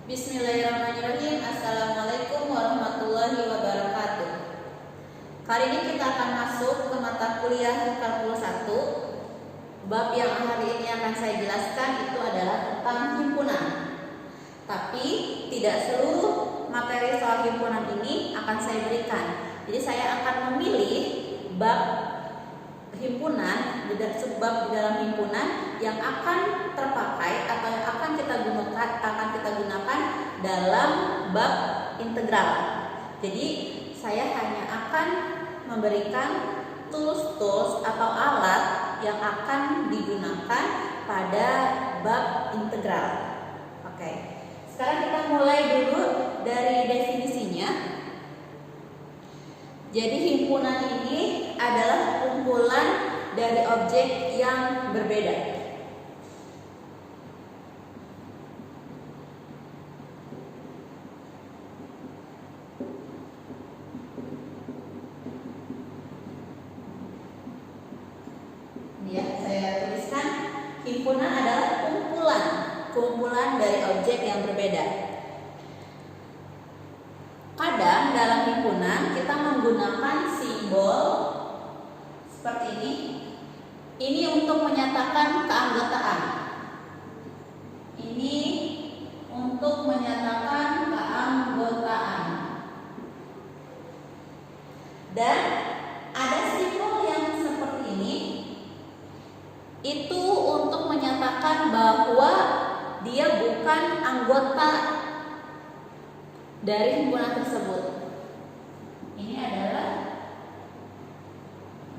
Bismillahirrahmanirrahim. Assalamualaikum warahmatullahi wabarakatuh. Kali ini kita akan masuk ke mata kuliah kalkulus 1. Bab yang hari ini akan saya jelaskan itu adalah tentang himpunan. Tapi tidak seluruh materi soal himpunan ini akan saya berikan. Jadi saya akan memilih bab himpunan, subbab di dalam himpunan yang akan terpakai atau yang akan kita gunakan dalam bab integral. Jadi saya hanya akan memberikan tools atau alat yang akan digunakan pada bab integral. Oke. Sekarang kita mulai dulu dari definisinya. Jadi himpunan ini adalah kumpulan dari objek yang berbeda. Ya, saya tuliskan himpunan adalah kumpulan dari objek yang berbeda. Kadang dalam himpunan kita menggunakan simbol seperti ini. Ini untuk menyatakan keanggotaan. Ini untuk menyatakan keanggotaan. Dan ada simbol yang seperti ini. Itu untuk menyatakan bahwa dia bukan anggota dari himpunan tersebut. Ini adalah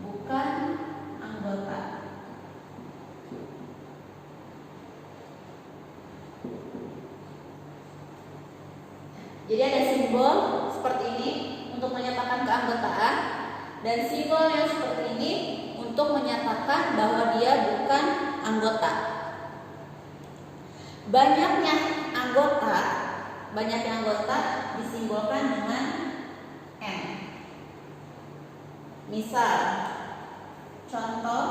bukan anggota. Jadi ada simbol seperti ini untuk menyatakan keanggotaan dan simbol yang seperti ini untuk menyatakan bahwa dia bukan anggota. Banyaknya anggota disimbolkan dengan N. Misal, contoh,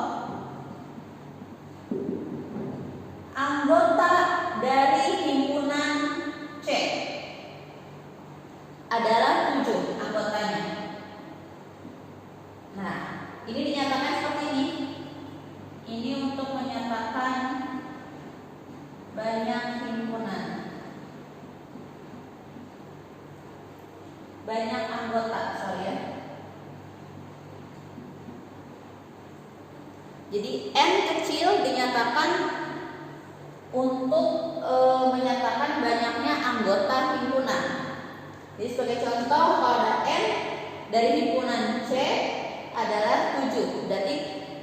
anggota dari himpunan C adalah 7 anggotanya. Nah, ini dinyatakan seperti ini. Ini untuk menyatakan banyak himpunan, banyak anggota, Jadi N kecil dinyatakan untuk menyatakan banyaknya anggota himpunan. Jadi sebagai contoh, kalau ada N dari himpunan C adalah 7. Berarti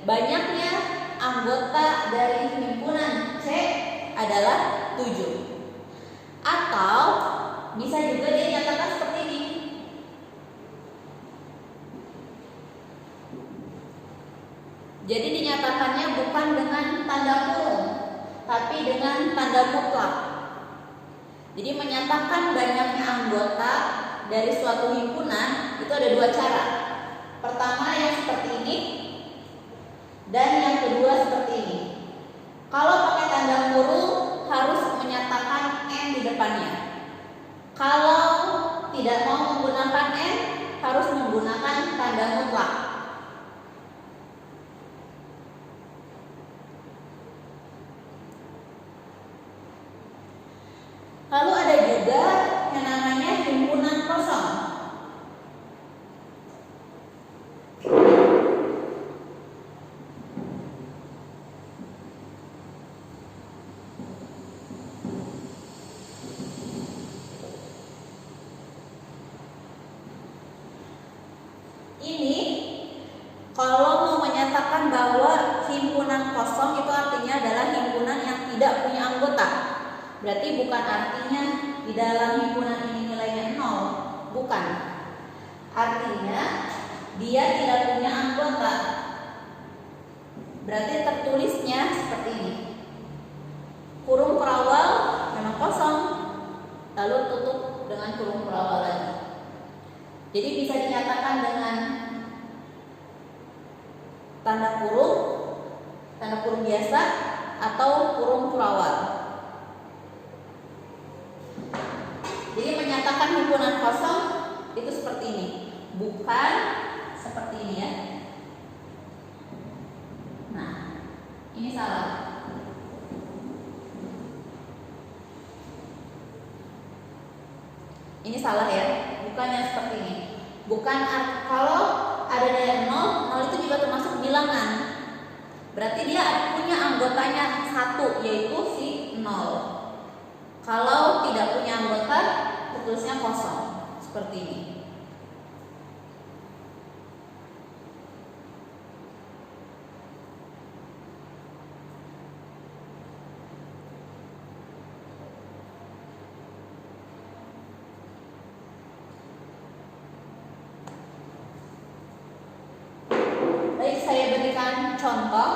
banyaknya anggota dari himpunan C adalah 7. Atau bisa juga dinyatakan seperti ini. Jadi dinyatakannya bukan dengan tanda kurung, tapi dengan tanda mutlak. Jadi menyatakan banyaknya anggota dari suatu himpunan itu ada 2 cara. Pertama yang seperti ini, dan yang kedua seperti ini. Kalau pakai tanda kurung harus menyatakan N di depannya. Kalau tidak mau menggunakan N, harus menggunakan tanda mutlak. Lalu ada juga yang namanya himpunan kosong. Ini kalau mau menyatakan bahwa himpunan kosong itu artinya adalah himpunan yang tidak punya anggota. Berarti bukan artinya di dalam himpunan ini nilainya 0. Bukan. Artinya dia tidak punya anggota. Berarti tertulisnya seperti ini. Kurung perawal memang kosong, lalu tutup dengan kurung perawal lagi. Jadi bisa dinyatakan dengan tanda kurung biasa atau kurung perawal. himpunan kosong itu seperti ini, bukan seperti ini ya. Nah, ini salah. Ini salah ya, bukannya seperti ini. Bukan, kalau ada nilai 0 itu juga termasuk bilangan. Berarti dia punya anggotanya 1, yaitu si 0. Kalau tidak punya anggota, tulisnya kosong, seperti ini. Baik, saya berikan contoh.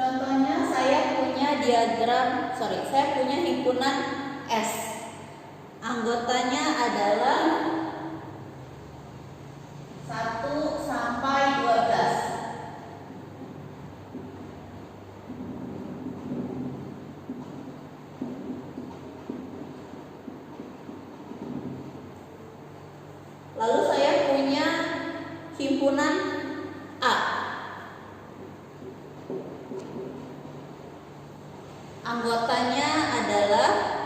Contohnya saya punya himpunan S. Anggotanya adalah 1 sampai 12. Lalu saya punya himpunan A. Anggotanya adalah 1.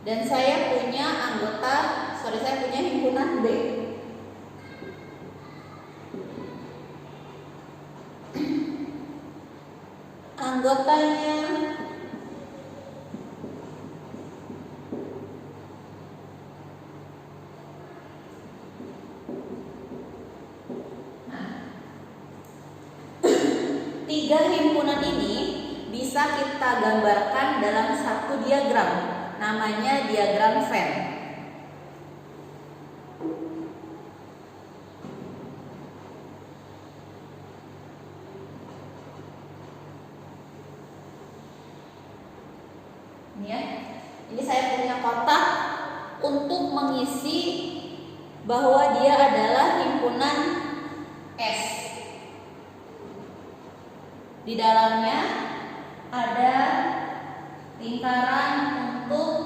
Dan saya punya himpunan B. Anggotanya tiga himpunan ini bisa kita gambarkan dalam satu diagram, namanya diagram Venn. Ini ya. Ini saya punya kotak untuk mengisi bahwa dia adalah himpunan S. Di dalamnya ada lingkaran untuk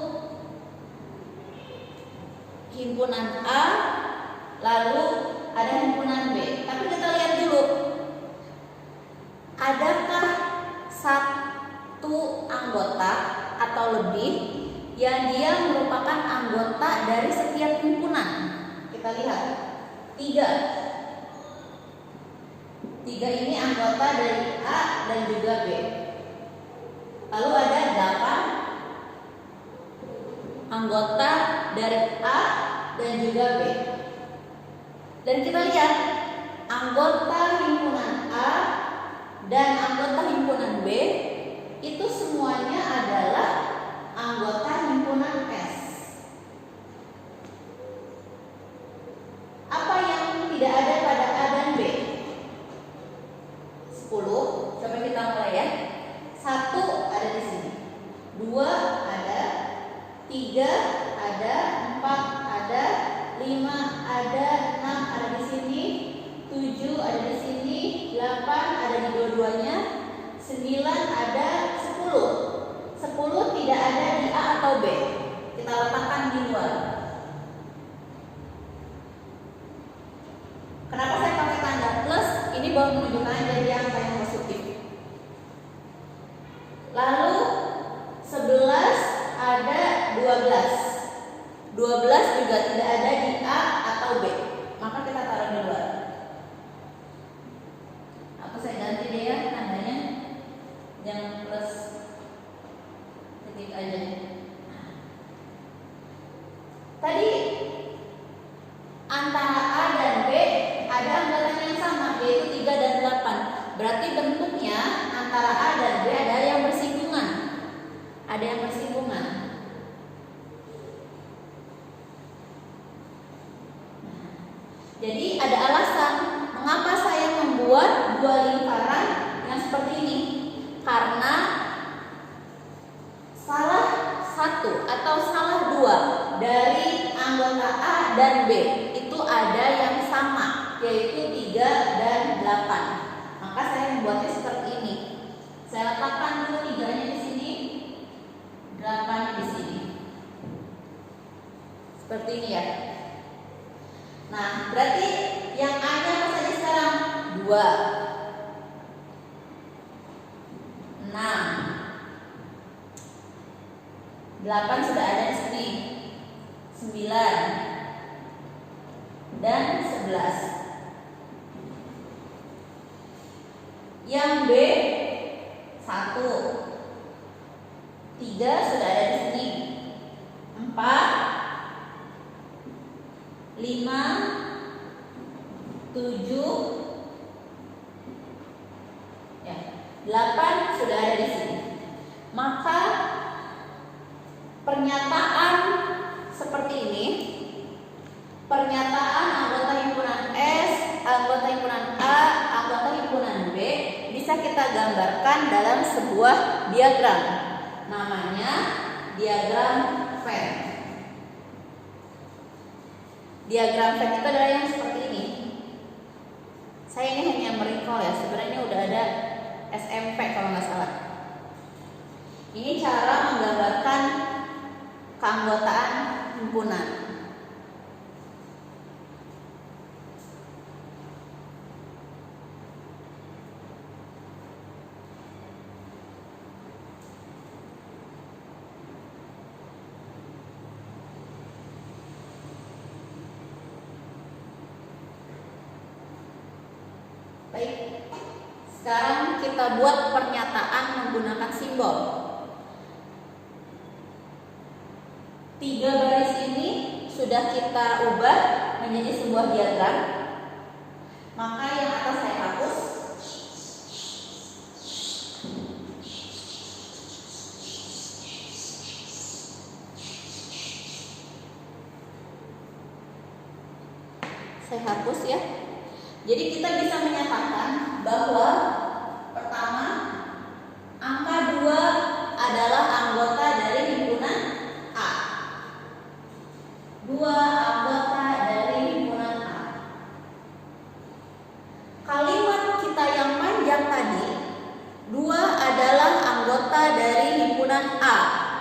himpunan A, lalu ada himpunan B. Tapi kita lihat dulu, adakah satu anggota atau lebih yang dia merupakan anggota dari setiap himpunan? Kita lihat, 3. 3 ini anggota dari A dan juga B. Lalu ada 8 anggota dari A dan juga B. Dan kita lihat anggota himpunan A dan anggota himpunan B itu semuanya adalah anggota himpunan S. Apa yang tidak ada pada A dan B? 10. Coba kita mulai ya. 1 ada di sini, 2 ada, 3 ada, 4 ada, 5 ada, 6 ada di sini, 7 ada di sini, 8 ada di dua-duanya, 9 ada, 10 tidak ada di A atau B. Kita letakkan di luar. Kenapa saya pakai tanda plus? Ini baru menunjukkan dari angka yang positif. Lalu 11 ada 12. 12 juga tidak ada di A atau B. Maka kita taruh di luar. Aku saya ganti deh ya tandanya. Yang plus titik aja. Seperti ini ya. Nah, berarti yang A-nya apa saja sekarang? 2, 6, 8 sudah ada di sini, 9 dan 11. Yang B 1, 3 sudah ada di sini, 4, 5, 7, ya, 8 sudah ada di sini. Maka pernyataan seperti ini, pernyataan anggota himpunan S, anggota himpunan A, anggota himpunan B bisa kita gambarkan dalam sebuah diagram. Namanya diagram Venn. Diagram Venn itu adalah yang seperti ini. Saya ini hanya merecall ya, sebenarnya udah ada SMP kalau nggak salah. Ini cara menggambarkan keanggotaan himpunan. Baik, sekarang kita buat pernyataan menggunakan simbol. 3 baris ini sudah kita ubah menjadi sebuah diagram. Maka yang atas saya hapus. Saya hapus ya. Jadi kita bisa menyatakan bahwa pertama, angka 2 adalah anggota dari himpunan A. 2 anggota dari himpunan A. Kalimat kita yang panjang tadi, 2 adalah anggota dari himpunan A.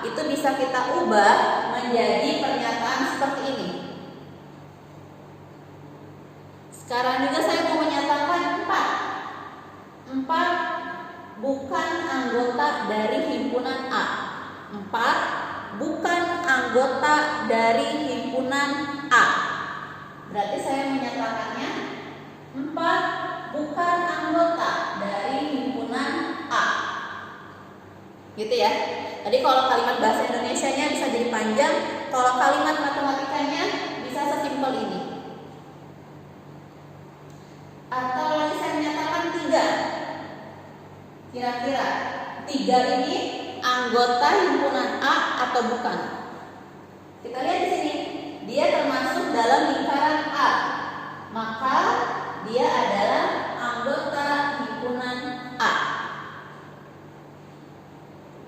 Itu bisa kita ubah menjadi pernyataan seperti ini. Sekarang juga saya mau menyatakan 4 bukan anggota dari himpunan A. 4 bukan anggota dari himpunan A. Berarti saya menyatakannya 4 bukan anggota dari himpunan A. Gitu ya. Tadi kalau kalimat bahasa Indonesianya bisa jadi panjang, kalau kalimat matematikanya bisa sesimpel ini. Atau lagi saya menyatakan 3. Kira-kira 3 ini anggota himpunan A atau bukan? Kita lihat di sini, dia termasuk dalam lingkaran A. Maka dia adalah anggota himpunan A.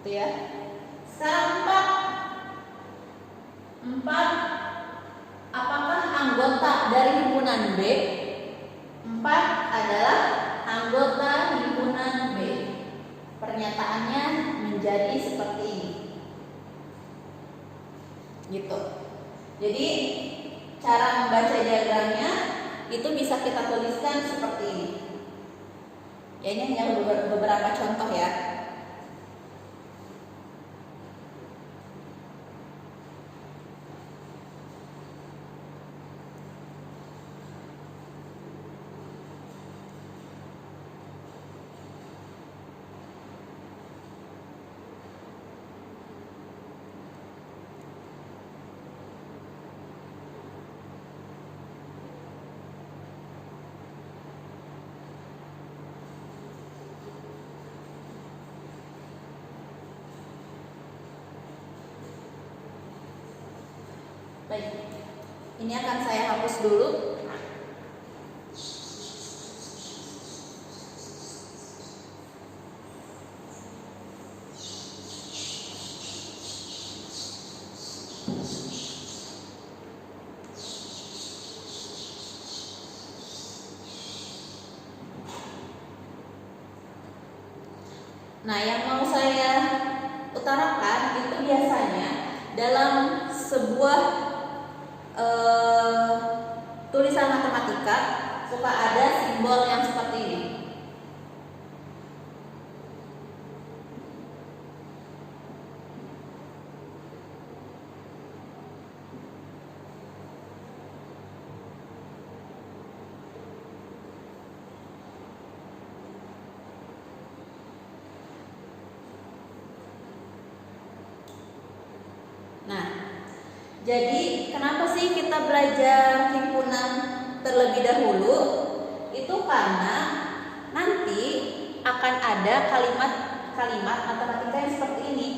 Itu ya. Sekarang 4 apakah anggota dari himpunan B? 4 adalah anggota himpunan B. Pernyataannya menjadi seperti ini. Gitu. Jadi cara membaca diagramnya itu bisa kita tuliskan seperti ini. Ya, ini hanya beberapa contoh ya. Baik, ini akan saya hapus dulu. Nah, yang mau saya utarakan itu biasanya dalam sebuah tulisan matematika suka ada simbol yang seperti ini. Nah, jadi kenapa sih kita belajar himpunan terlebih dahulu? Itu karena nanti akan ada kalimat-kalimat matematika yang seperti ini,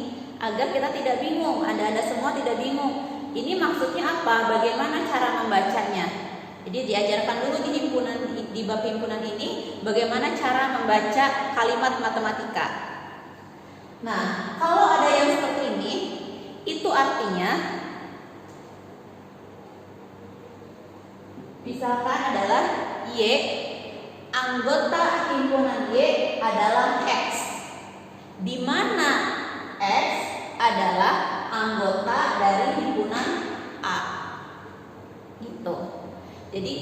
agar kita tidak bingung. Anda semua tidak bingung. Ini maksudnya apa? Bagaimana cara membacanya? Jadi diajarkan dulu di bab himpunan ini bagaimana cara membaca kalimat matematika. Nah, kalau ada yang seperti ini, itu artinya misalkan adalah Y, anggota himpunan Y adalah X, di mana X adalah anggota dari himpunan A. Gitu. Jadi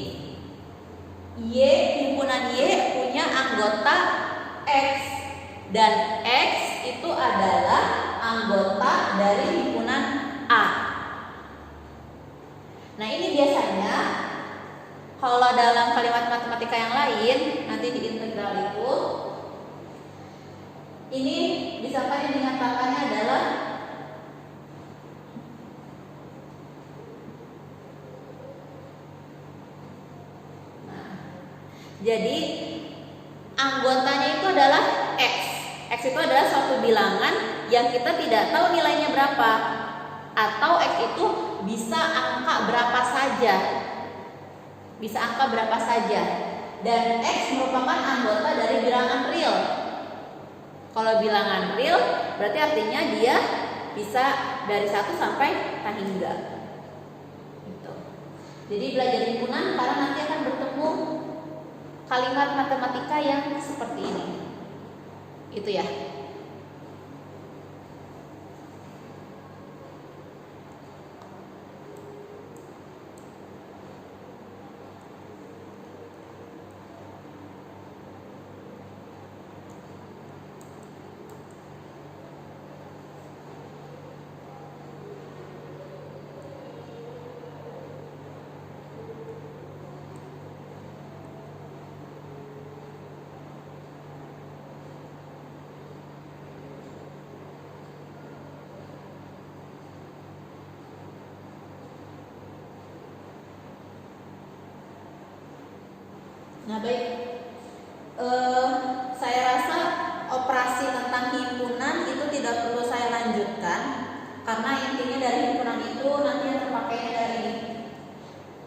himpunan Y punya anggota X, dan X itu adalah anggota dari himpunan A. Nah, ini biasanya kalau dalam kalimat matematika yang lain, nanti di integral itu, ini misalkan yang dinyatakannya adalah jadi anggotanya itu adalah X. X itu adalah suatu bilangan yang kita tidak tahu nilainya berapa, atau X itu bisa angka berapa saja. Dan X merupakan anggota dari bilangan real. Kalau bilangan real berarti artinya dia bisa dari 1 sampai tak hingga. Gitu. Jadi belajar himpunan karena nanti akan bertemu kalimat matematika yang seperti ini. Itu ya. Nah, baik, saya rasa operasi tentang himpunan itu tidak perlu saya lanjutkan, karena intinya dari himpunan itu nanti yang terpakainya dari ini.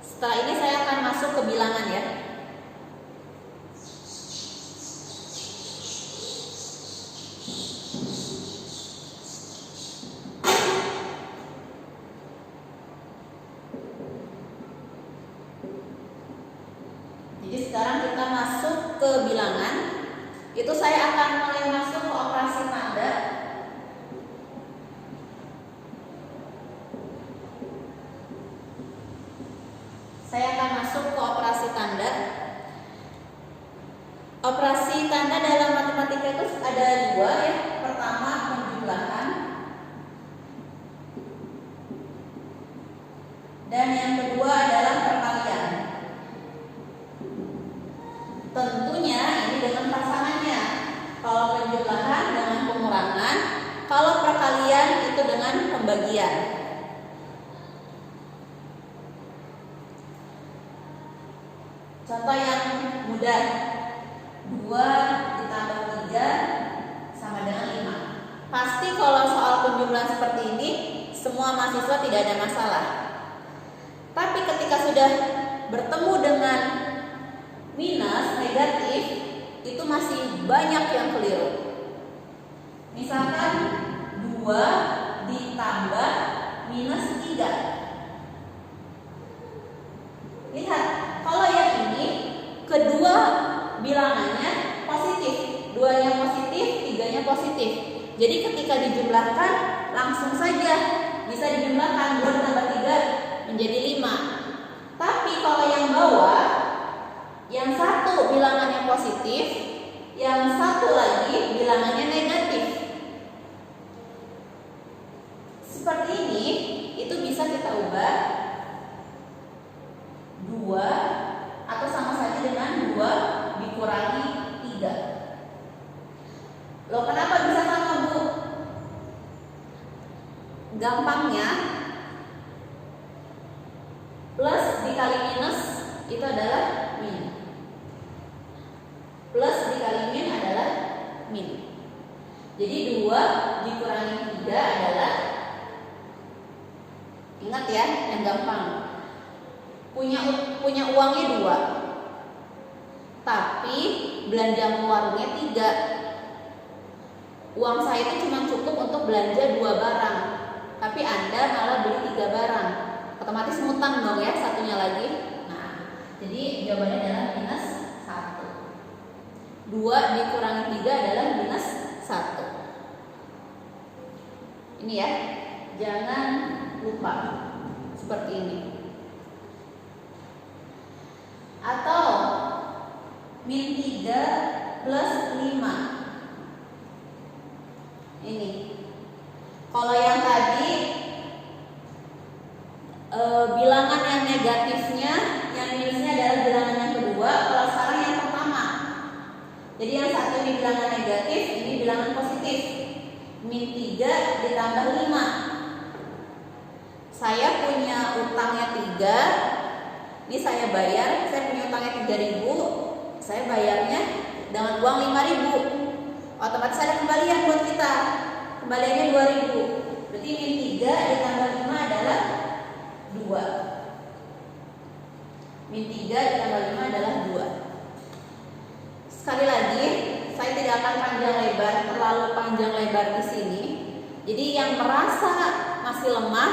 Setelah ini saya akan masuk ke bilangan ya. Jadi sekarang kita masuk ke bilangan. Itu saya akan mulai masuk ke operasi tanda. Saya akan masuk ke operasi tanda. Operasi tanda dalam matematika itu ada 2 ya. Pertama penjumlahan, dan yang kedua adalah perkalian. Tentunya ini dengan pasangannya. Kalau penjumlahan dengan pengurangan, kalau perkalian itu dengan pembagian. Contoh yang mudah, 2 ditambah 3 sama dengan 5. Pasti kalau soal penjumlahan seperti ini, semua mahasiswa tidak ada masalah. Tapi ketika sudah bertemu dengan minus, negatif, itu masih banyak yang keliru. Misalkan 2 ditambah minus 3. Lihat, kalau yang ini kedua bilangannya positif, 2-nya positif, 3-nya positif. Jadi ketika dijumlahkan langsung saja bisa dijumlahkan 2 tambah 3 menjadi 5. Tapi kalau yang bawah, yang satu bilangannya positif, yang satu lagi bilangannya negatif. Seperti ini, itu bisa kita ubah 2 atau sama saja dengan 2 dikurangi 3. Loh, kenapa bisa sama, Bu? Gampangnya plus dikali minus itu adalah min. Plus dikali min adalah min. Jadi 2 dikurangi 3 adalah, ingat ya, yang gampang. Punya uangnya 2. Tapi belanja ke warungnya 3. Uang saya itu cuma cukup untuk belanja 2 barang. Tapi Anda malah beli 3 barang. Otomatis ngutang dong ya satunya lagi. Nah, jadi jawabannya adalah minus 1. 2 dikurangi 3 adalah minus 1. Ini ya, jangan lupa seperti ini. Atau min 3 plus 5. Ini. Kalau yang tadi bilangan yang negatifnya, yang minusnya adalah bilangan yang kedua. Kalau sekarang yang pertama. Jadi yang satu ini bilangan negatif, ini bilangan positif. Min 3 ditambah 5. Saya punya utangnya 3. Ini saya bayar, saya punya utangnya 3.000. Saya bayarnya dengan uang 5.000. Otomatis ada kembalian buat kita. Kembaliannya 2.000. Berarti min 3 ditambah 5 adalah 2. Min 3 ditambah 5 adalah 2. Sekali lagi, saya tidak akan panjang lebar, terlalu panjang lebar di sini. Jadi yang merasa masih lemah,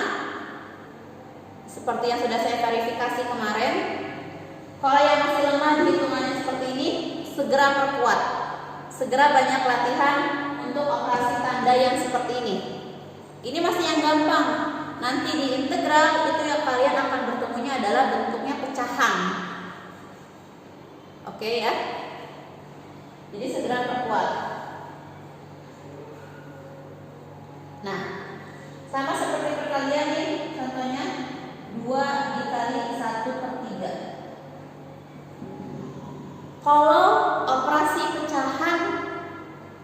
seperti yang sudah saya verifikasi kemarin, kalau yang masih lemah di hitungannya seperti ini, segera perkuat. Segera banyak latihan untuk operasi tanda yang seperti ini. Ini masih yang gampang. Nanti di integral itu yang kalian akan bertemunya adalah bentuknya pecahan. Oke ya. Jadi segera perkuat. Nah, sama seperti perkalian nih, contohnya 2 dikali 1/3. Kalau operasi pecahan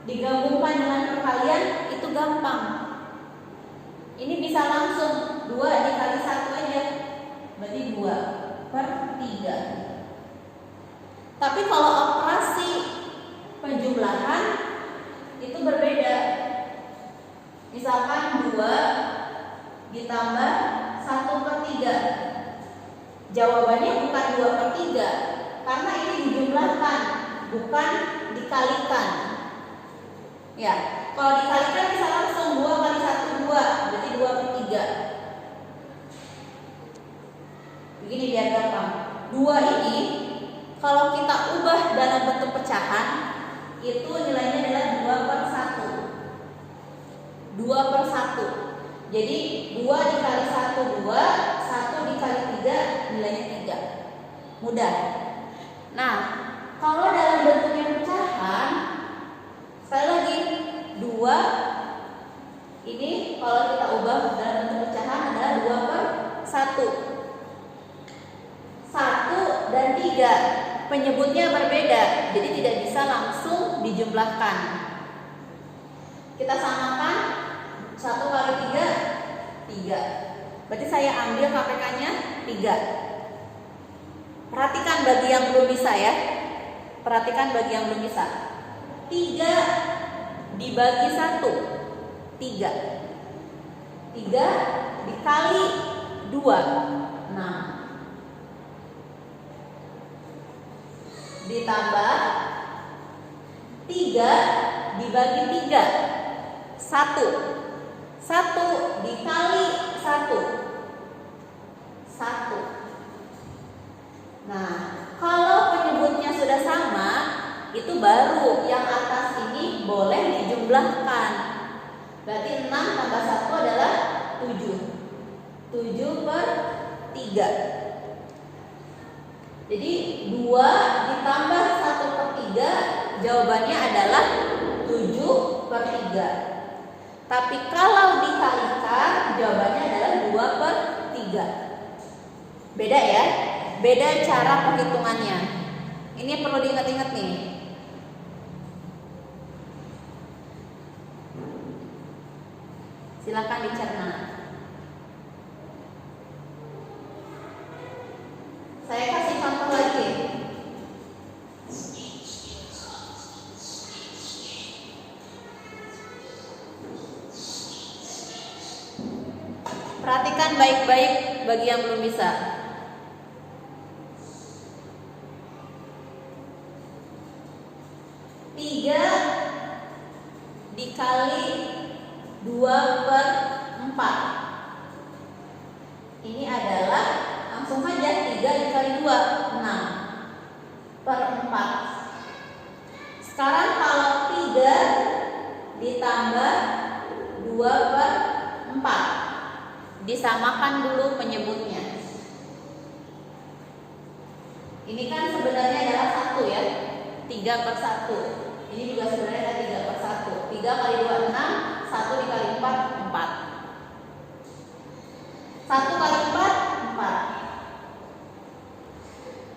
digabungkan dengan perkalian itu gampang. Ini bisa langsung 2 dikali 1 aja, berarti 2/3. Tapi kalau operasi penjumlahan itu berbeda. Misalkan 2 ditambah 1/3. Jawabannya bukan 2/3, karena ini dijumlahkan, bukan dikalikan. Ya, kalau dikalikan bisa langsung 2 kali 1 2, berarti 2/3. Begini biar gampang. 2 ini kalau kita ubah dalam bentuk pecahan, itu nilainya adalah 2/1. 2/1. Jadi 2 dikali 1 2, 1 dikali 3 nilainya 3. Mudah. Nah, kalau dalam bentuknya pecahan, sekali lagi 2 ini kalau kita ubah dalam bentuk pecahan adalah 2/1. 1 dan 3 penyebutnya berbeda, jadi tidak bisa langsung dijumlahkan. Kita samakan 1 kali 3 3. Berarti saya ambil KPK-nya 3. Perhatikan bagi yang belum bisa ya. Perhatikan bagi yang belum bisa. 3 dibagi 1 3. 3 dikali 2 6. Ditambah 3 dibagi 3 1. 1 dikali 1 1. Nah, kalau penyebutnya sudah sama, itu baru yang atas ini boleh dijumlahkan. Berarti 6 tambah 1 adalah 7. 7/6. 3. Jadi 2 ditambah 1/3 jawabannya adalah 7/3. Tapi kalau dikalikan jawabannya adalah 2/3. Beda ya, beda cara penghitungannya. Ini perlu diingat-ingat nih. Silakan dicerna. Saya kasih contoh lagi. Perhatikan baik-baik bagi yang belum bisa. 3 dikali 2/4. Ini adalah langsung saja 3 dikali 2, 6/4. Sekarang kalau 3 ditambah 2/4, disamakan dulu penyebutnya. Ini kan sebenarnya adalah 1 ya, 3/1. Ini juga sebenarnya adalah 3/1. 3 kali 2, 6. 1 dikali 4, 4. 1 kali 4, 4.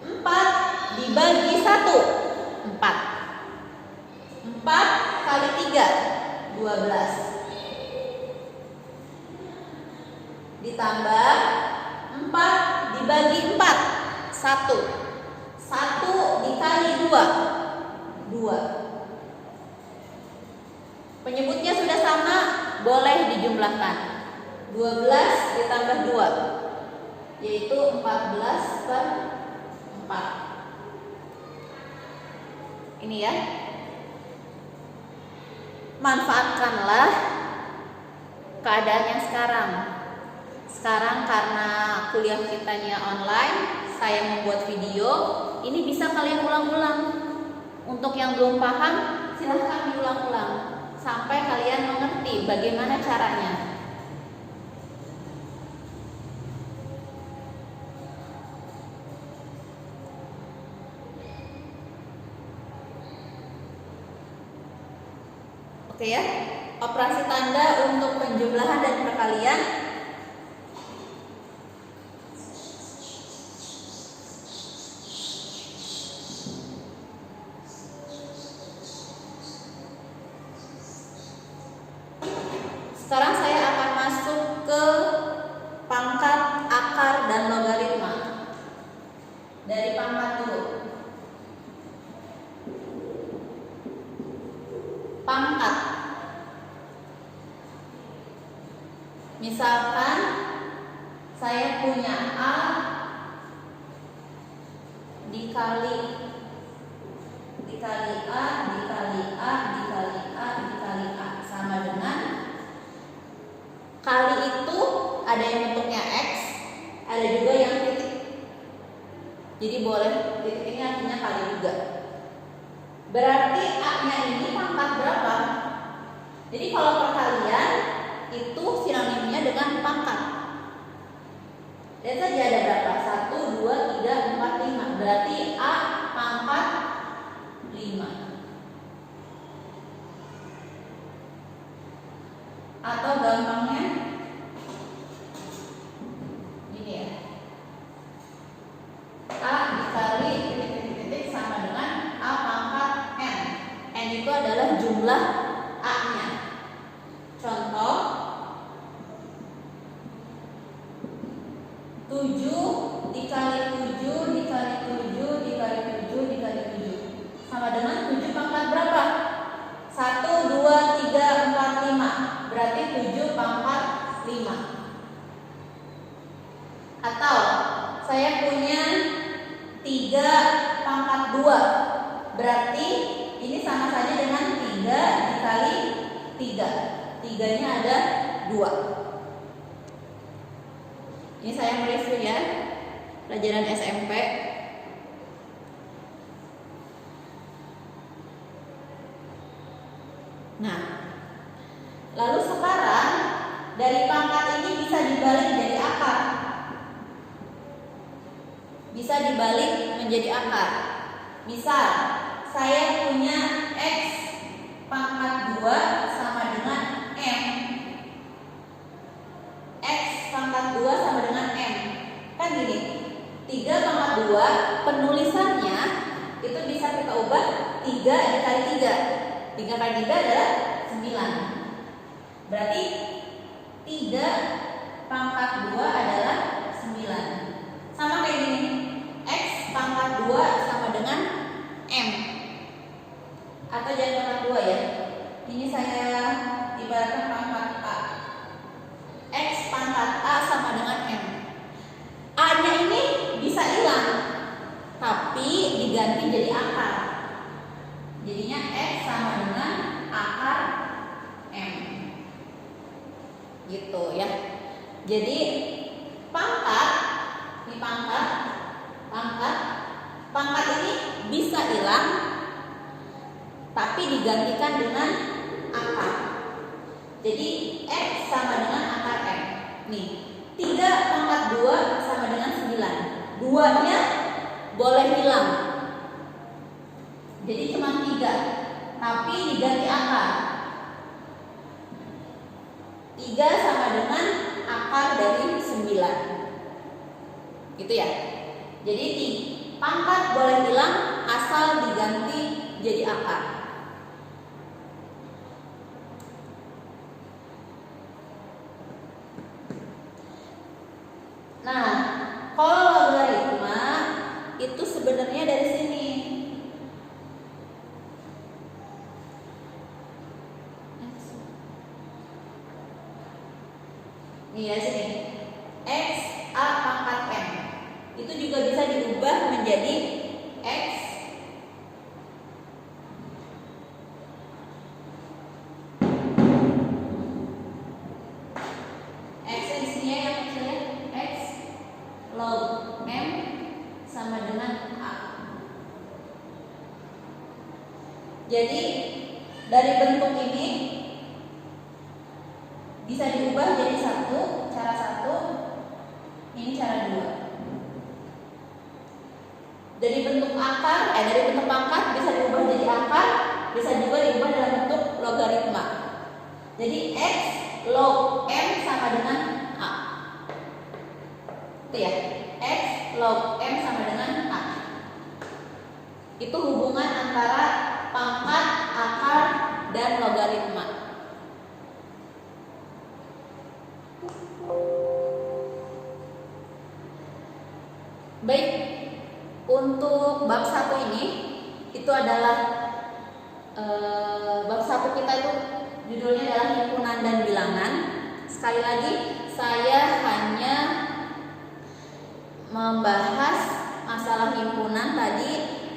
4 dibagi 1, 4. 4 kali 3, 12. Ditambah 4 dibagi 4, 1. 1 dikali 2, 2. Penyebutnya sudah sama, boleh dijumlahkan. 12 ditambah 2, yaitu 14/4. Ini ya. Manfaatkanlah keadaan yang sekarang. Sekarang karena kuliah kitanya online, saya membuat video. Ini bisa kalian ulang-ulang. Untuk yang belum paham, silahkan diulang-ulang sampai kalian mengerti bagaimana caranya. Oke ya, operasi tanda untuk penjumlahan dan perkalian. Sekarang saya akan masuk ke pangkat, akar, dan logaritma. Dari pangkat dulu. Pangkat. Misalkan saya punya A dikali A dikali A dikali A dikali A sama dengan, kali itu ada yang bentuknya X, ada juga yang titik. Jadi boleh titik ini artinya kali juga. Berarti A-nya ini pangkat berapa? Jadi kalau perkalian itu sinonimnya dengan pangkat. Lihat saja ada berapa? 1, 2, 3, 4, 5. Berarti A pangkat 5. Atau gampangnya gini ya. A dikali titik-titik sama dengan A pangkat N. N itu adalah jumlah A-nya. Contoh 7 dikali 7 dikali 7 dikali 7 dikali 7 sama dengan 7 pangkat berapa? 1, 2, 3, 4, 5. Berarti 7 pangkat 5. Atau saya punya 3 pangkat 2. Berarti ini sama saja dengan 3 dikali 3. 3-nya ada 2. Ini saya mereview ya, pelajaran SMP. Nah, lalu sekarang dari pangkat ini bisa dibalik jadi akar. bisa dibalik menjadi akar. Misal, saya punya X pangkat 2 sama dengan M. X pangkat 2 sama dengan M. Kan gini, 3 pangkat 2 penulisannya itu bisa kita ubah 3 dikali 3. 3 kali 3 adalah 9. Berarti 3 pangkat 2 adalah 9. Sama kayak gini, X pangkat 2 sama dengan M. Atau jangan pangkat 2 ya. Ini saya ibaratkan pangkat A. X pangkat A sama dengan M. A-nya ini bisa hilang, tapi diganti jadi akar. Jadinya X sama dengan akar M. Gitu ya. Jadi pangkat ini bisa hilang, tapi digantikan dengan akar. Jadi X sama dengan akar M. Nih, 3 pangkat 2 sama dengan 9. 2-nya boleh hilang. Jadi cuma 3, tapi diganti akar. 3 sama dengan akar dari 9. Gitu ya. Jadi pangkat boleh hilang asal diganti jadi akar. Nah, kalau logaritma itu sebenarnya dari sini. Nih ya sini. X A pangkat M. Itu juga bisa diubah menjadi X di sini ya yang kecil ya. X log M sama dengan A. Jadi dari bentuk ini bisa diubah jadi cara satu, ini cara 2. Dari bentuk pangkat bisa diubah jadi akar, bisa juga diubah dalam bentuk logaritma. Jadi X log M sama dengan A. Itu ya. X log M sama dengan A. Itu hubungan antara pangkat, akar, dan logaritma. Baik, untuk bab 1 ini itu adalah bab 1 kita itu judulnya adalah himpunan dan bilangan. Sekali lagi saya hanya membahas masalah himpunan tadi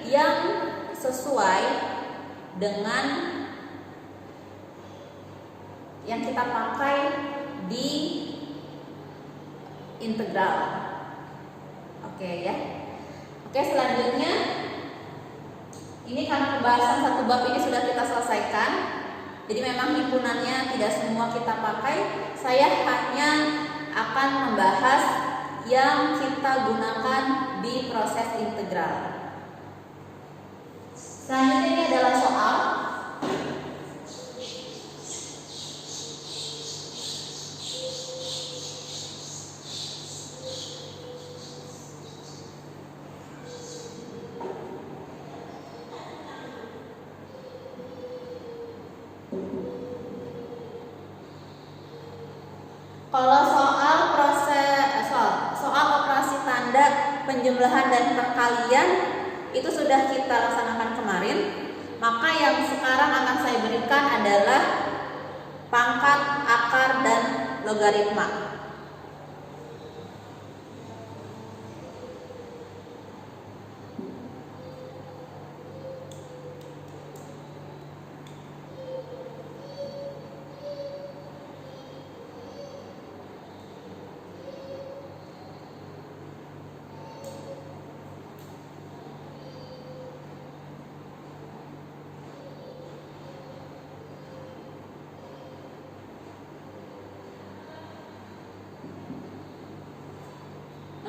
yang sesuai dengan yang kita pakai di integral. Oke ya. Oke, selanjutnya ini karena pembahasan satu bab ini sudah kita selesaikan. Jadi memang himpunannya tidak semua kita pakai. Saya hanya akan membahas yang kita gunakan di proses integral. Selanjutnya ini adalah soal. Kalau soal operasi tanda penjumlahan dan perkalian itu sudah kita laksanakan kemarin, maka yang sekarang akan saya berikan adalah pangkat, akar, dan logaritma.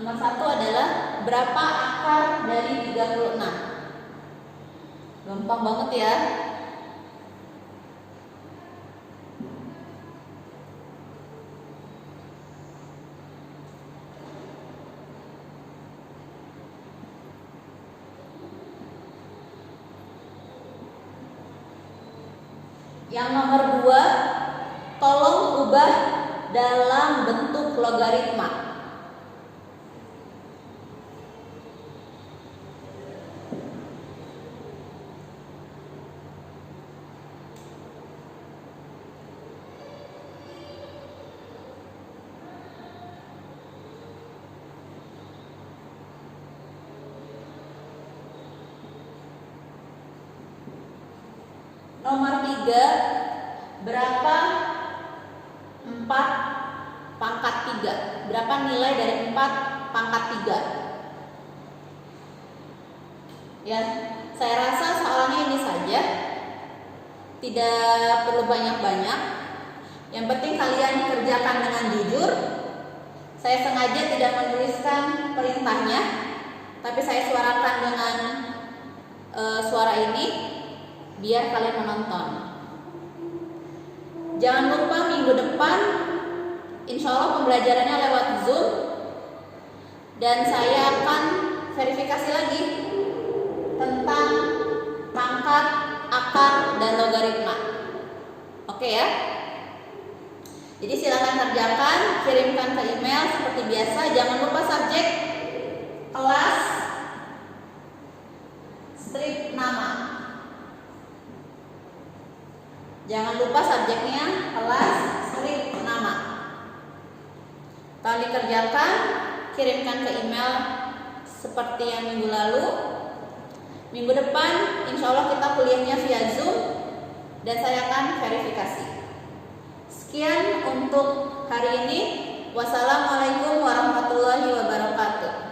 Nomor 1 adalah berapa akar dari 36. Gampang banget ya. Yang nomor 2, tolong ubah dalam bentuk logaritma. Nomor 3, berapa 4 pangkat 3? Berapa nilai dari 4 pangkat 3? Ya, saya rasa soalnya ini saja. Tidak perlu banyak-banyak. Yang penting kalian kerjakan dengan jujur. Saya sengaja tidak menuliskan perintahnya, tapi saya suarakan dengan suara ini biar kalian menonton. Jangan lupa minggu depan insya Allah pembelajarannya lewat Zoom, dan saya akan verifikasi lagi tentang pangkat, akar, dan logaritma. Oke ya. Jadi silakan kerjakan, kirimkan ke email seperti biasa. Jangan lupa subjek kelas, strip nama. Jangan lupa subjeknya kelas, strip nama. Tolong dikerjakan, kirimkan ke email seperti yang minggu lalu. Minggu depan insya Allah kita kuliahnya via Zoom, dan saya akan verifikasi. Sekian untuk hari ini. Wassalamualaikum warahmatullahi wabarakatuh.